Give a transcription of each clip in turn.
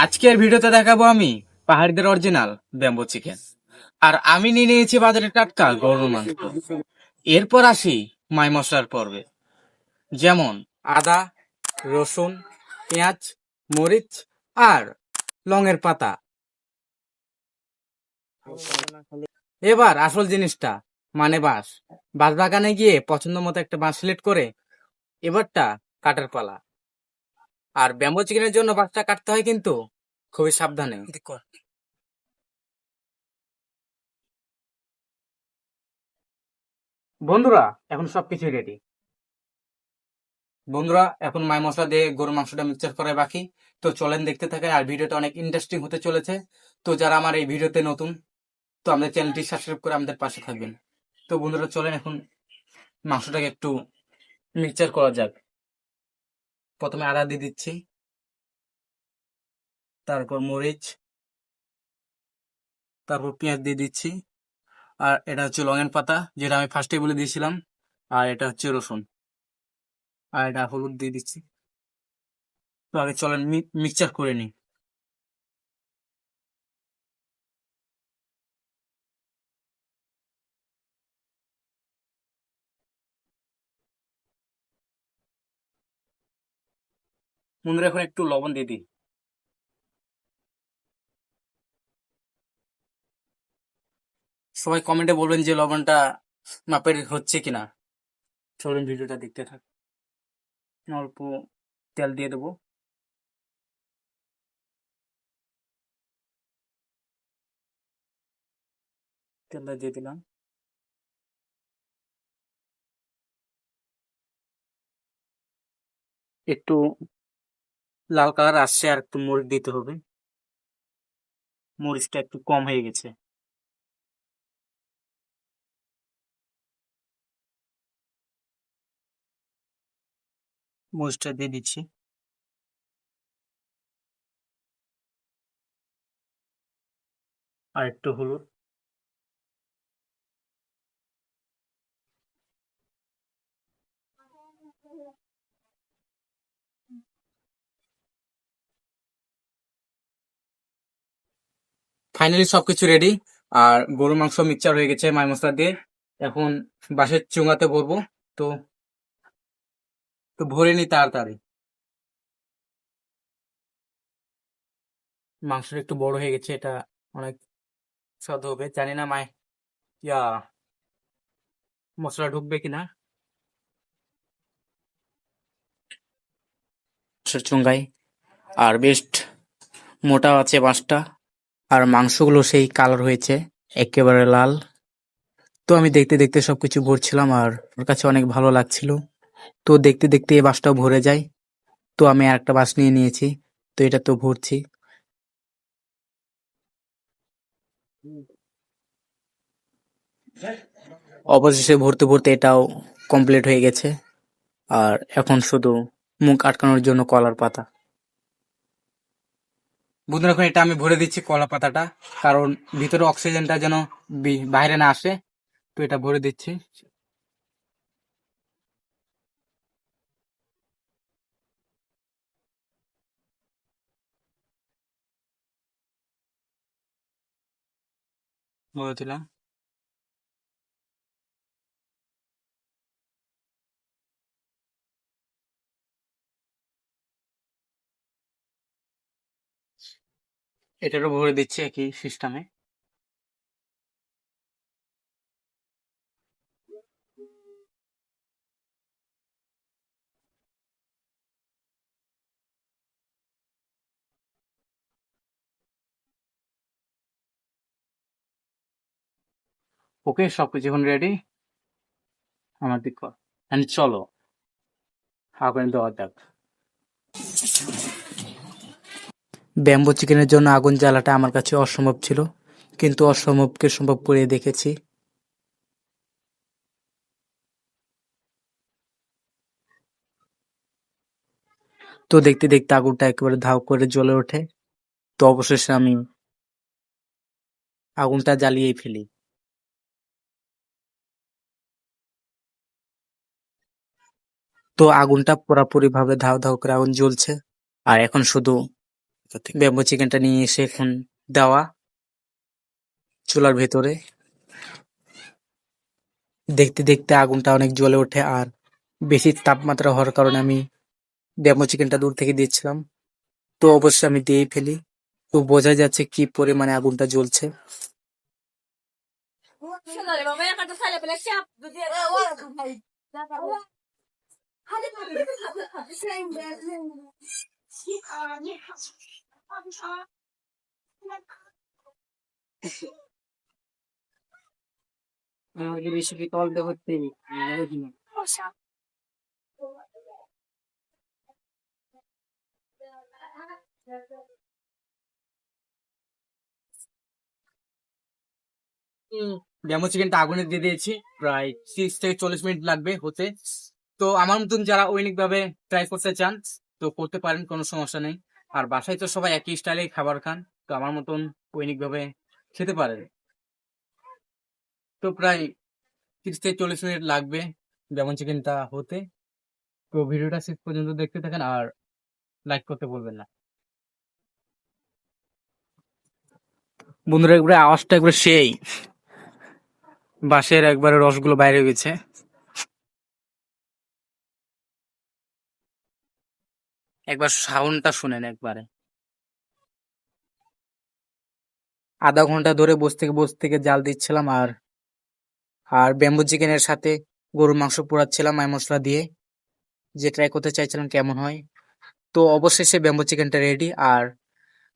আজকের ভিডিওতে দেখাবো আমি পাহাড়িদের অরিজিনাল ব্যাম্বো চিকেন। আর আমি নিয়ে নিয়েছি বাজারে টাটকা গরুর মাংস। এরপর আসি মাই মশলার পর্বে, যেমন আদা, রসুন, পেঁয়াজ, মরিচ আর লঙের পাতা। এবার আসল জিনিসটা, মানে বাঁশ। বাঁশ বাগানে গিয়ে পছন্দ মতো একটা বাঁশ সিলেক্ট করে এবারটা কাটার পালা। আর ব্যাম্বো চিকেনের জন্য বাঁশটা কাটতে হয় কিন্তু খুবই সাবধানে। বন্ধুরা, এখন সবকিছু রেডি। বন্ধুরা, এখন মাই মশলা দিয়ে গরুর মাংসটা মিক্সচার করা বাকি। তো চলেন দেখতে থাকে, আর ভিডিওটা অনেক ইন্টারেস্টিং হতে চলেছে। তো যারা আমার এই ভিডিওতে নতুন, তো আমাদের চ্যানেলটি সাবস্ক্রাইব করে আমাদের পাশে থাকবেন। তো বন্ধুরা, চলেন এখন মাংসটাকে একটু মিক্সচার করা যাক। প্রথমে আদা দিয়ে দিচ্ছি, তারপর মরিচ, তারপর পেঁয়াজ দিয়ে দিচ্ছি। আর এটা হচ্ছে লঙ্গের পাতা, যেটা আমি ফার্স্টে বলে দিয়েছিলাম। আর এটা হচ্ছে রসুন। আর এটা হলুদ দিয়ে দিচ্ছি। তো আগে চলেন মিক্সচার করে নিই। বন্ধুরা, এখন একটু লবণ দিয়ে দিই। সবাই কমেন্টে বলবেন যে লবণটা মাপের হচ্ছে কিনা। চলুন ভিডিওটা দেখতে থাক। অল্প তেল দিয়ে দেবো। তেলটা দিয়ে দিলাম। একটু লাল কালার আসছে, আর একটু মরিচ দিতে হবে। মরিচটা একটু কম হয়ে গেছে। মরিচটা দিয়ে দিচ্ছি। আর একটু হলুদ। ফাইনালি সবকিছু রেডি। আর গরুর মাংস মিক্সচার হয়ে গেছে মাই মশলা দিয়ে। এখন বাঁশের চুঙাতে ভরবো। তো তো ভরে নি তাড়াতাড়ি। মাংসটা একটু বড় হয়ে গেছে, এটা অনেক স্বাদ হবে। জানি না ইয়া মশলা ঢুকবে কিনা। চুঙ্গাই আর বেশ মোটা আছে বাঁশটা। আর মাংসগুলো সেই কালার হয়েছে, একেবারে লাল। তো আমি দেখতে দেখতে সবকিছু ভরছিলাম, আর ওর কাছে অনেক ভালো লাগছিল। তো দেখতে দেখতে এই বাঁশটাও ভরে যায়। তো আমি আর একটা বাঁশ নিয়ে নিয়েছি। তো এটা তো ভরছি। অবশেষে ভরতে ভরতে এটাও কমপ্লিট হয়ে গেছে। আর এখন শুধু মুখ আটকানোর জন্য কলার পাতা। বন্ধুরা, এখন এটা আমি ভরে দিচ্ছি কলা পাতাটা, কারণ ভিতরে অক্সিজেনটা যেন বাইরে না আসে। তো এটা ভরে দিচ্ছি। ভরে দিলাম। এটারও ভরে দিচ্ছি একই সিস্টেমে। ওকে, সবকিছু এখন রেডি। আমার দিক কর। And চলো আগুন দেওয়া যাক। ব্যাম্বো চিকেনের জন্য আগুন জ্বালাটা আমার কাছে অসম্ভব ছিল, কিন্তু অসম্ভবকে সম্ভব করে দেখেছি। তো দেখতে দেখতে আগুনটা একেবারে ধাও করে জ্বলে ওঠে। তো অবশেষে আমি আগুনটা জ্বালিয়েই ফেলি। তো আগুনটা পুরোপুরি ভাবে ধাও ধাও করে আগুন জ্বলছে। আর এখন শুধু ব্যাম্বো চিকেনটা নিয়ে এসে এখন দেওয়া চুলার ভেতরে। দেখতে দেখতে আগুনটা অনেক জ্বলে ওঠে, আর বেশি তাপমাত্রা হওয়ার কারণে আমি ব্যাম্বো চিকেনটা দূর থেকে দিয়েছিলাম। তো অবশ্যই আমি দিয়েই ফেলি। তো বোঝা যাচ্ছে কি পরিমাণে আগুনটা জ্বলছে। বেশি তলতে হচ্ছে ব্যাম্বো চিকেনটা আগুনে দিয়ে দিয়েছি, প্রায় 30 থেকে 40 মিনিট লাগবে হতে। তো আমার মতন যারা ঐনিক ভাবে ট্রাই করতে চান তো করতে পারেন, কোনো সমস্যা নেই। আর বাসায় তো সবাই একই স্টাইলে খাবার খান, তো আমার মতন ঐনিক ভাবে খেতে পারেন। তো প্রায় 30 থেকে 40 মিনিট লাগবে ব্যাম্বো চিকেনটা হতে। তো ভিডিওটা শেষ পর্যন্ত দেখতে থাকেন আর লাইক করতে বলবেন না। বন্ধুরা একবারে আওয়াজটা একবারে সেই, বাঁশের একবারে রসগুলো বাইরে হয়ে গেছে। একবার সাউন্ডটা শুনেন একবারে। আধা ঘন্টা ধরে বসে থেকে জাল দিচ্ছিলাম, আর আর ব্যাম্বো চিকেনের সাথে গরুর মাংস পোড়াচ্ছিলাম মাই মশলা দিয়ে, যে ট্রাই করতে চাইছিলাম কেমন হয়। তো অবশেষে ব্যাম্বো চিকেনটা রেডি। আর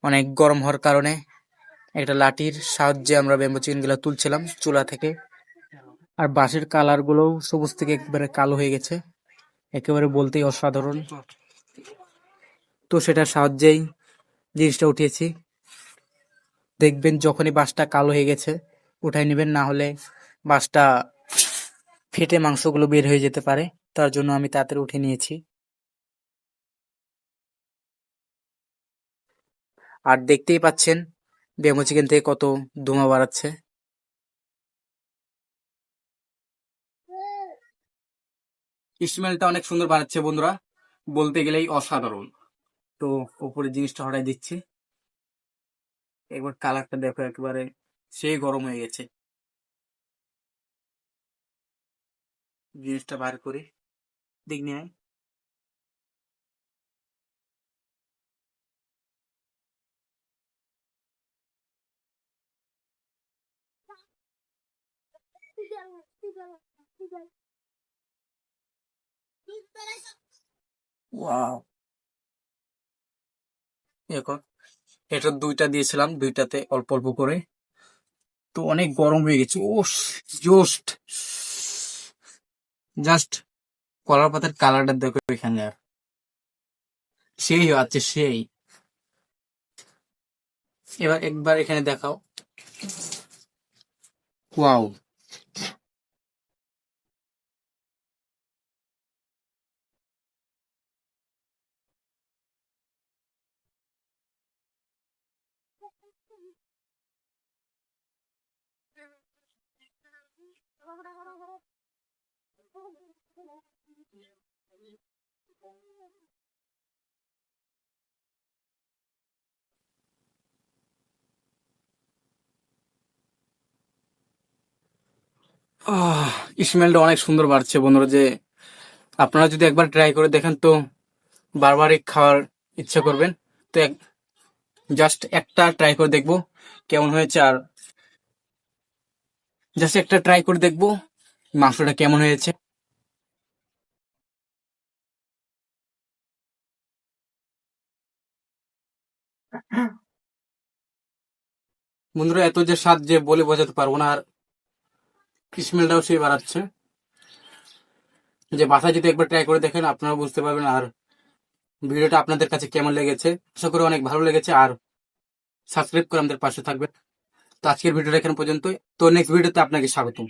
অনেক গরম হওয়ার কারণে একটা লাঠির সাহায্যে আমরা ব্যাম্বো চিকেন গুলা তুলছিলাম চুলা থেকে। আর বাঁশের কালার গুলো সবুজ থেকে একেবারে কালো হয়ে গেছে, একেবারে বলতেই অসাধারণ। তো সেটার সাহায্যেই জিনিসটা উঠিয়েছি। দেখবেন যখনই বাঁশটা কালো হয়ে গেছে উঠাই নেবেন, না হলে বাঁশটা ফেটে মাংসগুলো বের হয়ে যেতে পারে। তার জন্য আমি তাড়াতাড়ি উঠে নিয়েছি। আর দেখতেই পাচ্ছেন ব্যাম্বো চিকেন থেকে কত ধোঁয়া বাড়াচ্ছে। স্মেলটা অনেক সুন্দর বাড়াচ্ছে বন্ধুরা, বলতে গেলেই অসাধারণ। তো উপরে জিনিসটা হটাই দিচ্ছি, একবার কালারটা দেখো একেবারে সেই গরম হয়ে গেছে। জিনিসটা বার করে দেখ নিয়ে আয়। ওয়াও, এখন এটা দুইটা দিয়েছিলাম, দুইটাতে অল্প অল্প করে। তো অনেক গরম হয়ে গেছে। ও জাস্ট জাস্ট কলার পাতার কালারটা দেখো এখানে, আর সেই আছে সেই। এবার একবার এখানে দেখাও। ওয়াও, স্মেলটা অনেক সুন্দর বাড়ছে বন্ধুরা। যে আপনারা যদি একবার ট্রাই করে দেখেন তো বারবারই খাওয়ার ইচ্ছা করবেন। তো জাস্ট একটা ট্রাই করে দেখবো কেমন হয়েছে, আর জাস্ট একটা ট্রাই করে দেখবো মাংসটা কেমন হয়েছে। বন্ধুরা এত যে স্বাদ যে বলে বোঝাতে পারবো না, আর স্মেলটাও সেই বাড়াচ্ছে। যে বাসায় যদি একবার ট্রাই করে দেখেন আপনারা বুঝতে পারবেন। আর ভিডিওটা আপনাদের কাছে কেমন লেগেছে, আশা করি অনেক ভালো লেগেছে। আর সাবস্ক্রাইব করে আমাদের পাশে থাকবেন। তো আজকের ভিডিওটা এখানে পর্যন্ত। তো নেক্সট ভিডিওতে আপনাকে স্বাগতম।